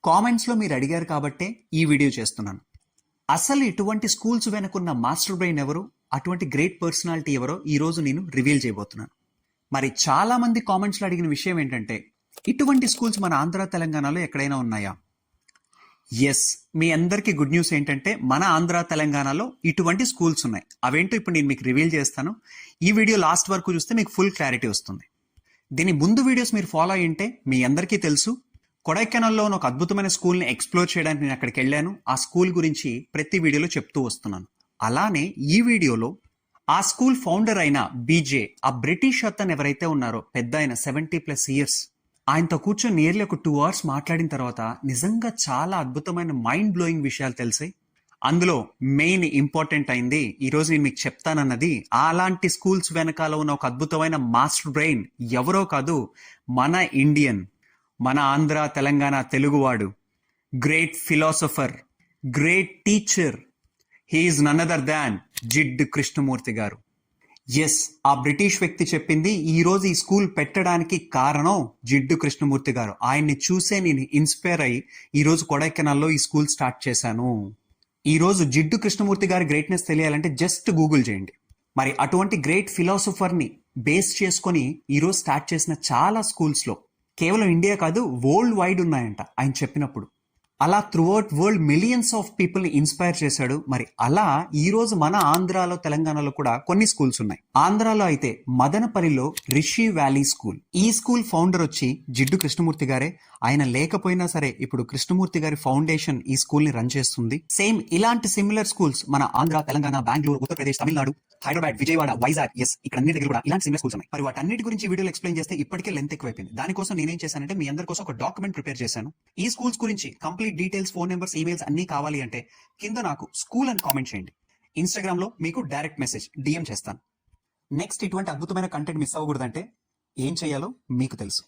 కామెంట్స్లో మీరు అడిగారు కాబట్టే ఈ వీడియో చేస్తున్నాను. అసలు ఇటువంటి స్కూల్స్ వెనుకున్న మాస్టర్ బ్రెయిన్ ఎవరు, అటువంటి గ్రేట్ పర్సనాలిటీ ఎవరో ఈరోజు నేను రివీల్ చేయబోతున్నాను. మరి చాలా మంది కామెంట్స్లో అడిగిన విషయం ఏంటంటే, ఇటువంటి స్కూల్స్ మన ఆంధ్ర తెలంగాణలో ఎక్కడైనా ఉన్నాయా? ఎస్, మీ అందరికీ గుడ్ న్యూస్ ఏంటంటే మన ఆంధ్ర తెలంగాణలో ఇటువంటి స్కూల్స్ ఉన్నాయి. అవేంటో ఇప్పుడు నేను మీకు రివీల్ చేస్తాను. ఈ వీడియో లాస్ట్ వరకు చూస్తే మీకు ఫుల్ క్లారిటీ వస్తుంది. దీని ముందు వీడియోస్ మీరు ఫాలో అయ్యింటే మీ అందరికీ తెలుసు, కొడైకెనాల్లో ఒక అద్భుతమైన స్కూల్ని ఎక్స్ప్లోర్ చేయడానికి నేను అక్కడికి వెళ్ళాను. ఆ స్కూల్ గురించి ప్రతి వీడియోలో చెప్తూ వస్తున్నాను. అలానే ఈ వీడియోలో ఆ స్కూల్ ఫౌండర్ అయిన బీజే, ఆ బ్రిటిష్ అతను ఎవరైతే ఉన్నారో పెద్ద ఆయన 70+ ఇయర్స్, ఆయనతో కూర్చొని నియర్లీ ఒక 2 hours మాట్లాడిన తర్వాత నిజంగా చాలా అద్భుతమైన మైండ్ బ్లోయింగ్ విషయాలు తెలిసాయి. అందులో మెయిన్ ఇంపార్టెంట్ అయింది ఈరోజు నేను మీకు చెప్తానన్నది, అలాంటి స్కూల్స్ వెనకాల ఉన్న ఒక అద్భుతమైన మాస్టర్ బ్రెయిన్ ఎవరో కాదు, మన ఇండియన్, మన ఆంధ్ర తెలంగాణ తెలుగువాడు, great philosopher, great teacher. He is none other than Jiddu Krishnamurti గారు. ఎస్, ఆ బ్రిటిష్ వ్యక్తి చెప్పింది. ఈ రోజు ఈ స్కూల్ పెట్టడానికి కారణం జిడ్డు కృష్ణమూర్తి గారు. ఆయన్ని చూసే నేను ఇన్స్పైర్ అయ్యి ఈరోజు కొడైకెనాల్లో ఈ స్కూల్ స్టార్ట్ చేశాను. ఈరోజు జిడ్డు కృష్ణమూర్తి గారి గ్రేట్నెస్ తెలియాలంటే జస్ట్ గూగుల్ చేయండి. మరి అటువంటి గ్రేట్ ఫిలాసఫర్ని బేస్ చేసుకొని ఈరోజు స్టార్ట్ చేసిన చాలా స్కూల్స్లో కేవలం ఇండియా కాదు, వరల్డ్ వైడ్ ఉన్నాయంట ఆయన చెప్పినప్పుడు. అలా త్రూఅవుట్ వరల్డ్ మిలియన్స్ ఆఫ్ పీపుల్ని ఇన్స్పైర్ చేశాడు. మరి అలా ఈ రోజు మన ఆంధ్రాలో తెలంగాణలో కూడా కొన్ని స్కూల్స్ ఉన్నాయి. ఆంధ్రాలో అయితే మదనపల్లిలో రిషి వ్యాలీ స్కూల్. ఈ స్కూల్ ఫౌండర్ వచ్చి జిడ్డు కృష్ణమూర్తి గారే. ఆయన లేకపోయినా సరే ఇప్పుడు కృష్ణమూర్తి గారి ఫౌండేషన్ ఈ స్కూల్ ని రన్ చేస్తుంది. సేమ్ ఇలాంటి సిమిలర్ స్కూల్స్ మన ఆంధ్ర, తెలంగాణ, బెంగళూరు, ఉత్తరప్రదేశ్, తమిళనాడు, హైదరాబాద్, విజయవాడ, వైజాగ్, ఎస్ ఇక్కడ అన్ని దగ్గర కూడా ఇలాంటి సిమిలర్ స్కూల్స్ ఉన్నాయి. మరి వాటన్నిటి గురించి వీడియోలో ఎక్స్ప్లెయిన్ చేస్తే ఇప్పటికే లెంత్ ఎక్కువైపోయింది. దానికోసం నేనేం చేశానంటే మీ అందరి కోసం ఒక డాక్యుమెంట్ ప్రిపేర్ చేశాను. ఈ స్కూల్స్ గురించి complete details, phone numbers, emails అన్ని కావాలి అంటే కింద నాకు స్కూల్ అని కామెంట్ చేయండి. ఇన్స్టాగ్రామ్ లో మీకు డైరెక్ట్ మెసేజ్ DM చేస్తాను. నెక్స్ట్ ఇటువంటి అద్భుతమైన కంటెంట్ మిస్ అవ్వకూడదంటే ఏం చేయాలో మీకు తెలుసు.